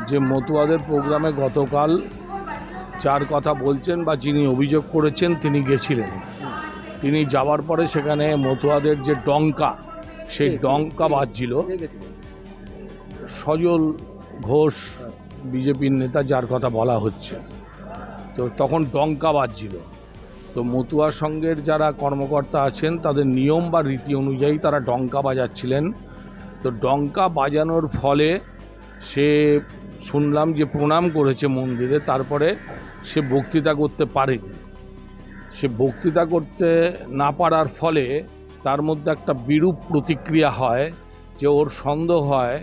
যে মতুয়াদের প্রোগ্রামে গতকাল যার কথা বলছেন বা যিনি অভিযোগ করেছেন তিনি গেছিলেন, তিনি যাওয়ার পরে সেখানে মতুয়াদের যে ডঙ্কা, সেই ডঙ্কা বাজছিল। সজল ঘোষ বিজেপির নেতা যার কথা বলা হচ্ছে, তো তখন ডঙ্কা বাজছিল। তো মতুয়া সংঘের যারা কর্মকর্তা আছেন তাদের নিয়ম বা রীতি অনুযায়ী তারা ডঙ্কা বাজাচ্ছিলেন। তো ডঙ্কা বাজানোর ফলে সে শুনলাম যে প্রণাম করেছে মন্দিরে, তারপরে সে বক্তৃতা করতে পারেনি। সে বক্তৃতা করতে না পারার ফলে তার মধ্যে একটা বিরূপ প্রতিক্রিয়া হয়, যে ওর সন্দেহ হয়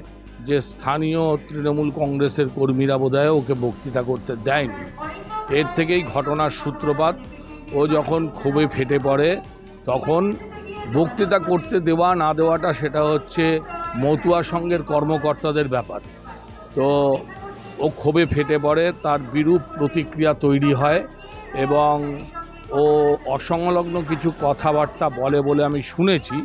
যে স্থানীয় তৃণমূল কংগ্রেসের কর্মীরা বোধহয় ওকে বক্তৃতা করতে দেয়নি। এর থেকেই ঘটনার সূত্রপাত। ও যখন ক্ষোভে ফেটে পড়ে তখন বক্তৃতা করতে দেওয়া না দেওয়াটা সেটা হচ্ছে মতুয়া সংঘের কর্মকর্তাদের ব্যাপার। তো ও ক্ষোভে ফেটে পড়ে, তার বিরূপ প্রতিক্রিয়া তৈরি হয় এবং ও অসংলগ্ন কিছু কথাবার্তা বলে বলে আমি শুনেছি।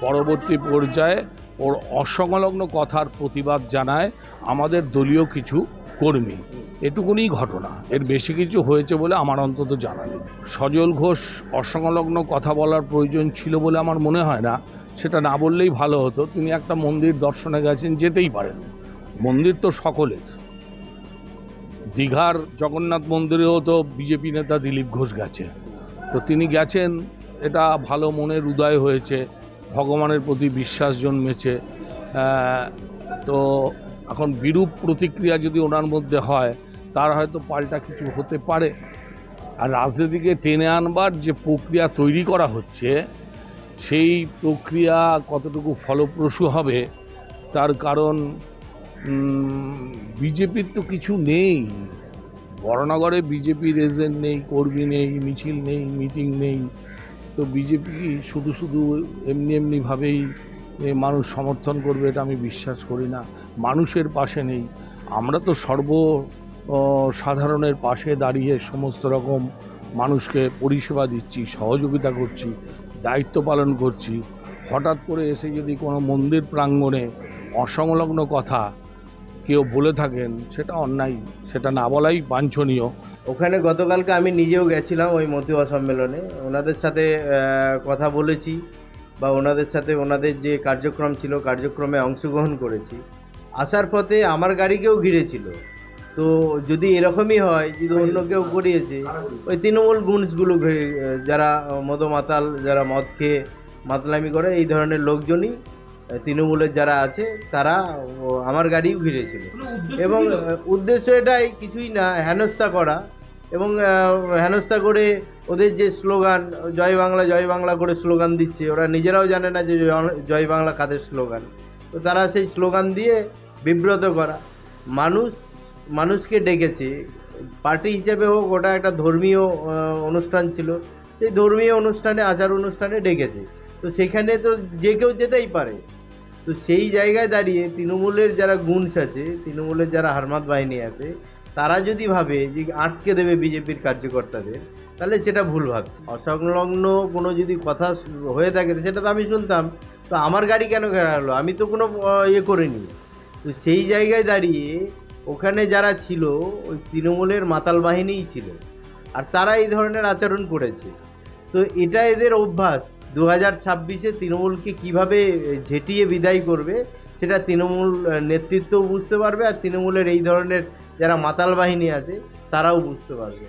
পরবর্তী পর্যায়ে ওর অসংলগ্ন কথার প্রতিবাদ জানায় আমাদের দলীয় কিছু কর্মী। এটুকুনি ঘটনা, এর বেশি কিছু হয়েছে বলে আমার অন্তত জানা নেই। সজল ঘোষ অসংলগ্ন কথা বলার প্রয়োজন ছিল বলে আমার মনে হয় না, সেটা না বললেই ভালো হতো। তিনি একটা মন্দির দর্শনে গেছেন, যেতেই পারেন, মন্দির তো সকলের। দীঘার জগন্নাথ মন্দিরেও তো বিজেপি নেতা দিলীপ ঘোষ গেছে, তো তিনি গেছেন, এটা ভালো মনের উদয় হয়েছে, ভগবানের প্রতি বিশ্বাস জন্মেছে। তো এখন বিরূপ প্রতিক্রিয়া যদি ওনার মধ্যে হয়, তার হয়তো পাল্টা কিছু হতে পারে। আর রাজনীতিকে টেনে আনবার যে প্রক্রিয়া তৈরি করা হচ্ছে, সেই প্রক্রিয়া কতটুকু ফলপ্রসূ হবে, তার কারণ বিজেপির তো কিছু নেই। বড়নগরে বিজেপির এজেন্ট নেই, কর্মী নেই, মিছিল নেই, মিটিং নেই। তো বিজেপি শুধু শুধু এমনিভাবেই মানুষ সমর্থন করবে এটা আমি বিশ্বাস করি না। মানুষের পাশে নেই। আমরা তো সাধারণের পাশে দাঁড়িয়ে সমস্ত রকম মানুষকে পরিষেবা দিচ্ছি, সহযোগিতা করছি, দায়িত্ব পালন করছি। হঠাৎ করে এসে যদি কোনো মন্দির প্রাঙ্গণে অসংলগ্ন কথা কেউ বলে থাকেন, সেটা অন্যায়, সেটা না বলাই বাঞ্ছনীয়। ওখানে গতকালকে আমি নিজেও গেছিলাম ওই মতুয়া সম্মেলনে, ওনাদের সাথে কথা বলেছি বা ওনাদের সাথে ওনাদের যে কার্যক্রম ছিল কার্যক্রমে অংশগ্রহণ করেছি। আসার পথে আমার গাড়িকেও ঘিরেছিল। তো যদি এরকমই হয়, যদি অন্য কেউ করিয়েছে, ওই তৃণমূল গুণসগুলো যারা মদমাতাল, যারা মদ খেয়ে মাতলামি করে, এই ধরনের লোকজনই তৃণমূলের যারা আছে তারা আমার গাড়িও ঘিরেছিল। এবং উদ্দেশ্য এটাই, কিছুই না, হেনস্থা করা। এবং হেনস্থা করে ওদের যে স্লোগান, জয় বাংলা করে স্লোগান দিচ্ছে, ওরা নিজেরাও জানে না যে জয় বাংলা কাদের স্লোগান। তো তারা সেই স্লোগান দিয়ে বিব্রত করা। মানুষকে ডেকেছে, পার্টি হিসেবে হোক, ওটা একটা ধর্মীয় অনুষ্ঠান ছিল, সেই ধর্মীয় অনুষ্ঠানে, আচার অনুষ্ঠানে ডেকেছে। তো সেখানে তো যে কেউ যেতেই পারে। তো সেই জায়গায় দাঁড়িয়ে তৃণমূলের যারা গুণস আছে, তৃণমূলের যারা হারমাত বাহিনী আছে, তারা যদি ভাবে যে আটকে দেবে বিজেপির কার্যকর্তাদের, তাহলে সেটা ভুল ভাবে। অসংলগ্ন কোনো যদি কথা হয়ে থাকে সেটা তো আমি শুনতাম, তো আমার গাড়ি কেন ঘেরা হলো? আমি তো কোনো করিনি। তো সেই জায়গায় দাঁড়িয়ে ওখানে যারা ছিল ওই তৃণমূলের মাতাল বাহিনীই ছিল, আর তারা এই ধরনের আচরণ করেছে। তো এটা এদের অভ্যাস। 2026-এ তৃণমূলকে কীভাবে ঝেঁটিয়ে বিদায় করবে সেটা তৃণমূল নেতৃত্বও বুঝতে পারবে, আর তৃণমূলের এই ধরনের যারা মাতাল বাহিনী আছে তারাও বুঝতে পারবে।